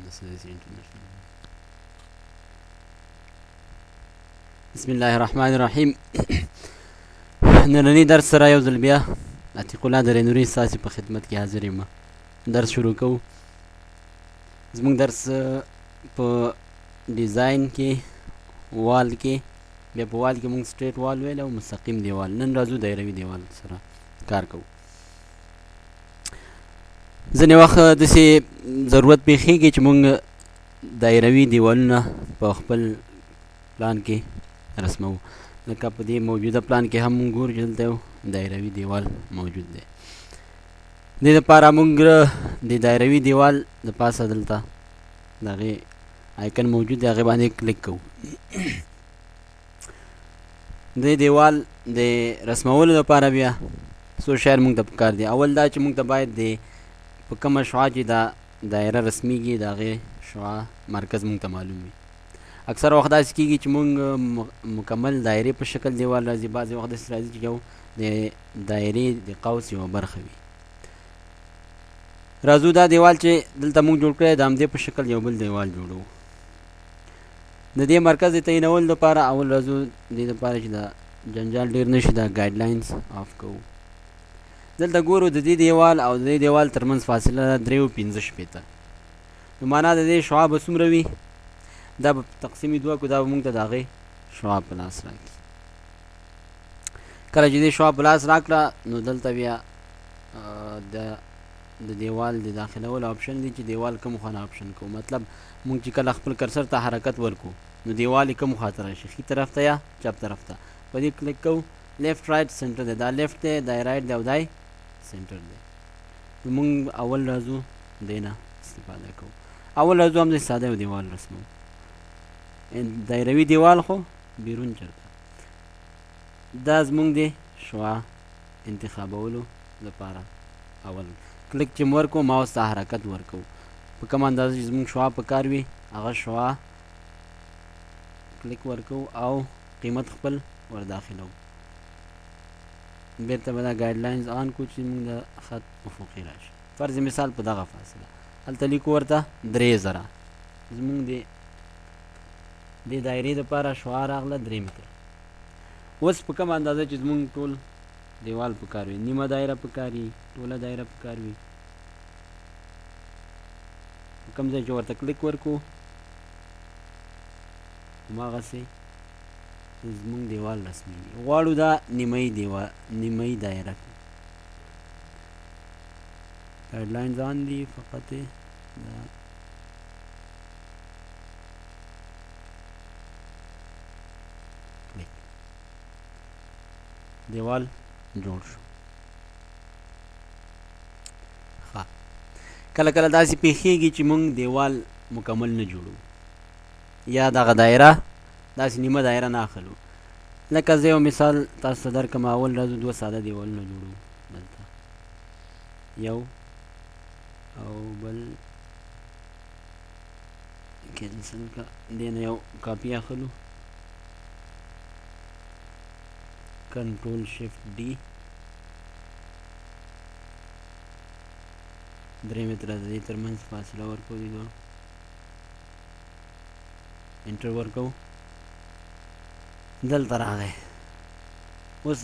بسم الله الرحمن الرحیم. نننی درس سره یو ځل بیا عتیق الله درینوري ستاسې په خدمت کې حاضر یم. درس شروع کوو. زموږ درس په ډیزاین کې وال کې بیا په وال کې موږ سټریټ وال ویل او مستقیم دیوال. نن راځو دایروي دیوال سره کار کوو. ځینې وخت داسې ضرورت پیښیږي چې موږ دایروي دیوالونه په خپل پلان کې رسمو. لکه په دې موجوده پلان کې هم موږ ګورو چې دلته یو دایروي دیوال موجود دی. دې دپاره موږ د دایروي دیوال د پاسه دلته د هغې آیکن موجود دی، هغې باندې کلیک کوو. دې دیوال د رسمولو دپاره بیا څو شیان موږ ته پکار دي. اول دا چې موږ ته باید د په کومه شعاع چې دا دایره رسمیږي د هغې شعاع مرکز موږ ته معلوم وي. اکثر وخت داسې کېږي چې موږ مکمل دایرې په شکل دیوال راځي، بعضې وخت داسې راځي چې یو د دایرې د قوس یوه برخه وي. راځو دا دیوال چې دلته موږ جوړ کړی د همدې په شکل یو بل دیوال جوړوو. د دې مرکز د تعینولو دپاره اول راځو دې دپاره چې دا جنجال ډېر نه شي دا ګایډلاینز آف کوو. دلته ګورو د دې دیوال او د دې دیوال ترمنځ فاصله ده 3.50. نو معنا د دې شعاع به څومره وي؟ دا به تقسیم 2 کړو، دا به موږ ته د هغې شعاع په لاس راکړي. کله چې دې شعاع په لاس راکړه نو دلته بیا د دیوال د داخلولو آپشن دی چې دیوال کوم خوا نه آپشن کوو. مطلب موږ چې کله خپل کرسر ته حرکت ورکو نو دیوال یې کوم خوا ته راشي، ښي طرف ته یا چپ طرف ته. په دې کلیک کوو. لیفت رایټ سنټر دی، دا لیفت دی، دا رایټ دی او دا سنټر دی. نو موږ اول راځو دې نه استفاده کوو. اول راځو همداسې ساده یو دیوال رسمو. دایروي دیوال خو بیرون چرته. دا زموږ د شعاع انتخابولو لپاره اول کلیک چې ورکو ماوس ته حرکت ورکو. په کوم اندازه چې زموږ شعاع په کار وي هغه شعاع کلیک ورکو او قیمت خپل ورداخلو. بیرته به دا ګایډلاینز آن کو چې موږ د خط افقي راشي. فرض مثال په دغه فاصله هلته لیکو ورته 3000. زموږ د دې دایرې دپاره شعاع راغله 3 متره. اوس په کومه اندازه چې زموږ ټول دیوال په کار وي، نیمه دایره په کار وي، ټوله دایره په کار وي، په کوم ځای چې ورته کلیک ورکو هماغسې زموږ دیوال رسمیږي. غواړو دا نیمه دایره کړو. ګایډلاینز آن دي، فقط دا کلیک دیوال جوړ شو. ښه، کله کله داسې پیښیږي چې موږ دیوال مکمل نه جوړو یا دغه دایره داسې نیمه دایره نه اخلو. لکه زه یو مثال تاسو ته درکړم. اول راځو 2 ساده دیوالونه جوړو. دلته یو او بل کینسل کړه. دې نه یو کاپي اخلو، کنټرول شفټ ډي. 3 متره د دې ترمنځ فاصله ورکو. دې دواړو انټر ورکو. دلته راغی. اوس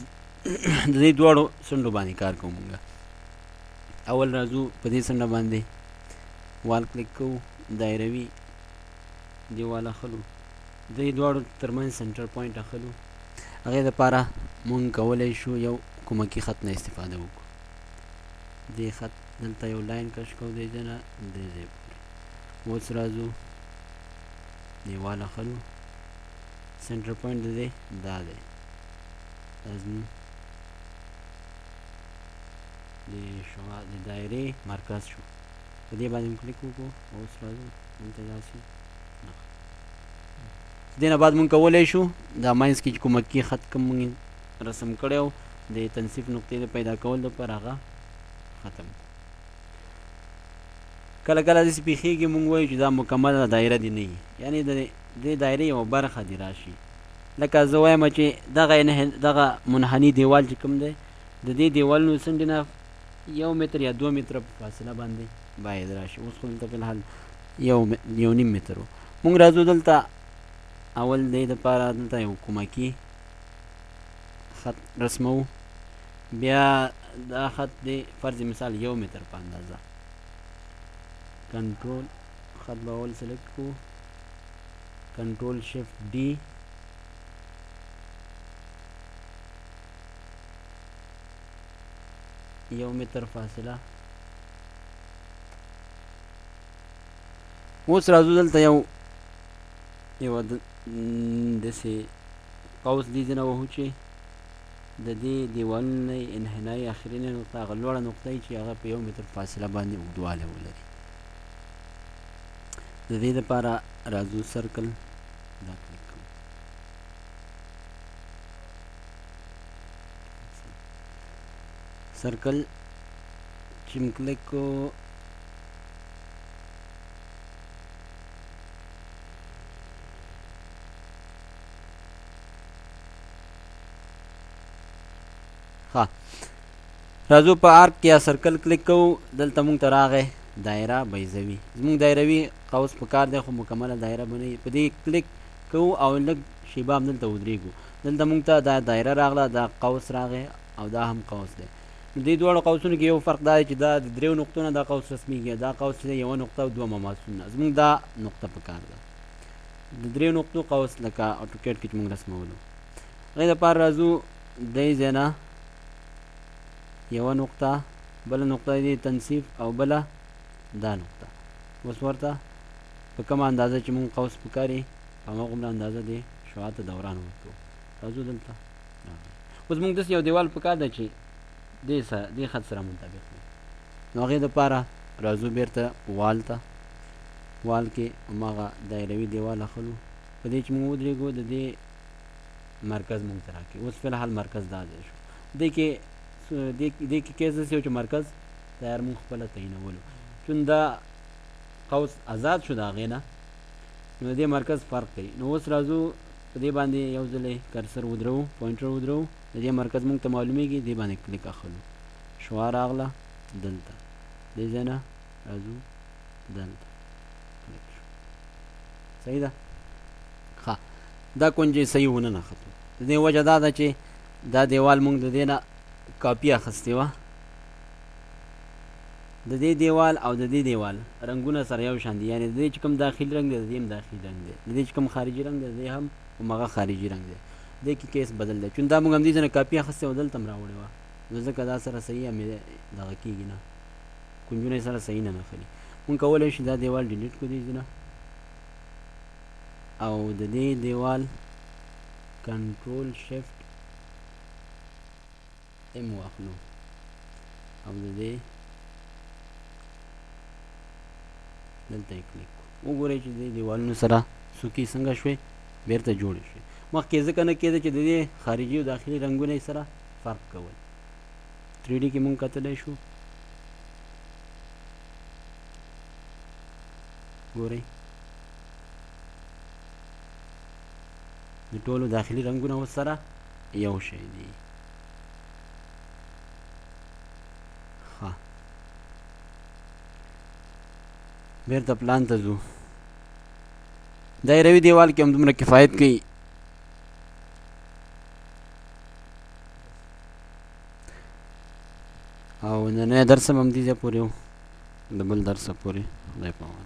د دې دواړو څنډو باندې کار کوو. مونږ اول راځو په دې څنډه باندې وال کلیک کوو، دایروي دیوال اخلو، د دې دواړو ترمنځ سنټر پوینټ اخلو. هغې دپاره مونږ کولی شو یو کومکي خط نه استفاده وکړو. دې خط دلته یو لاین کش کوو دې ځای نه دې ځای پورې. اوس راځو دیوال اخلو، سنټر پوینټ د دې دا دی، دا زموږ د شعاع د دایرې مرکز شو. په دې باندې کلیک وکړو. اوس راځو دلته داسې دې نه بعد مونږ کولی شو دا منځ کې چې کومکي خط کوم مونږ رسم کړی و د تنصیف نقطې د پیدا کولو دپاره هغه ختم کړو. کله کله داسې پیښیږي مونږ وایو چې دا مکمله دایره دې نه وي، یعنې د دې دایرې یوه برخه دې راشي. لکه زه وایم چې دغه منحني دیوال چې کوم دی د دې دیوالونو څنډې نه 1 متر یا 2 متره په فاصله باندې باید راشي. اوس خو دلته فی الحال یو نیم متر و مونږ راځو دلته اول دی دپاره دلته یو کومکي خط رسمو. بیا دا خط دی فرض مثال 1 متر په اندازه. کنټرول خط به اول سلیکټ کو، کنټرول شفت ډي، یو متر فاصله. اوس راځو دلته یو داسې قوس دې ځینه وهو چې د دې دیوالونو نه انحنایي اخرینۍ نقطه هغه لوړه نقطه وي چې هغه په 1 متر فاصله باندې اوږدوالی ولري. د دې دپاره راځو سرکل دا کلیک کوو. سرکل چې م کلیک کوو ها راځو په آرک یا سرکل کلیک کوو. دلته مونږ ته راغی دایره بیضوي. زمونږ دایروي قوس په کار دی خو مکمله دایره به نه وي. په دې کلیک کوو او لږ شیبه همدلته ودرېږو. دلته مونږ ته دا دایره راغله، دا قوس راغی او دا هم قوس دی. نو دې دواړو قوسونو کې یو فرق دا دی چې دا د 3 نقطو نه دا قوس رسمیږي، دا قوس چې دی 1 نقطه او 2 مماسونه. زمونږ دا نقطه په کار ده، د 3 نقطو قوس لکه اټوکیټ کې چې مونږ رسمولو. هغې دپاره راځو دې ځای نه یوه نقطه، بله نقطه دی تنصیف او بله دا نقطه. اوس ورته په کومه اندازه چې مونږ قوس پکاري په همغومره اندازه دې شعاع ته دوران ورکوو. راځو دلته اوس مونږ داسې یو دیوال پکار دی چې دې خط سره مطابق وي. نو هغې دپاره راځو بیرته وال ته. وال کې هماغه دایروي دیوال اخلو. په دې چې مونږ ودرېږو د دې مرکز مونږ ته راکړي. اوس فی الحال مرکز دا ځای شو. دې کې کیس داسې یو چې مرکز تیار مونږ خپله تعینولو، چون دا قوس آزاد شو د هغې نه، نو د دې مرکز فرق کوي. نو اوس راځو په دې باندې یو ځلې کرسر ودرو، پوینټر ودرو، د دې مرکز مونږ ته معلومیږي. دې باندې کلیک اخلو، شعاع راغله دلته، دې ځای نه راځو دلته کلیک شو. صحیح ده؟ ښه دا کونجې صحیح ونه نښتو. د دې وجه دا ده چې دا دیوال مونږ د دې نه کاپي اخیستې وه. د دې دیوال او د دې دیوال رنګونه سره یو شان دي، یعنې د دې چې کوم داخلي رنګ دی د دې هم داخلي رنګ دی، د دې چې کوم خارجي رنګ دی د دې هم همغه خارجي رنګ دی. دې کې کیس بدل دی، چون دا مونږ همدې ځای نه کاپي اخیستې وه دلته هم راوړې وه، نو ځکه دا سره صحیح همې دغه کېږي نه، کونجونه یې سره صحیح نه نښلي. مونږ کولی شو دا دیوال ډیلیټ کړو دې ځای نه، او د دې دیوال کنټرول شفت ام واخلو او د دې دلته یې کلیک کړو. وګورئ چې د دې دیوالونو سره څوکۍ څنګه شوې بیرته جوړې شوې. مخکې ځکه نه کېده چې د دې خارجي او داخلي رنګونه یې سره فرق کول. 3D کې مونږ کتلی شو، ګورئ د ټولو داخلي رنګونه اوس سره یو شی دي. بیرته پلان ته ځو. دایروي دیوال کې هم دومره کفایت کوي. او نننی درس هم همدې ځای پورې و، د بل درسه پورې خدای پامان.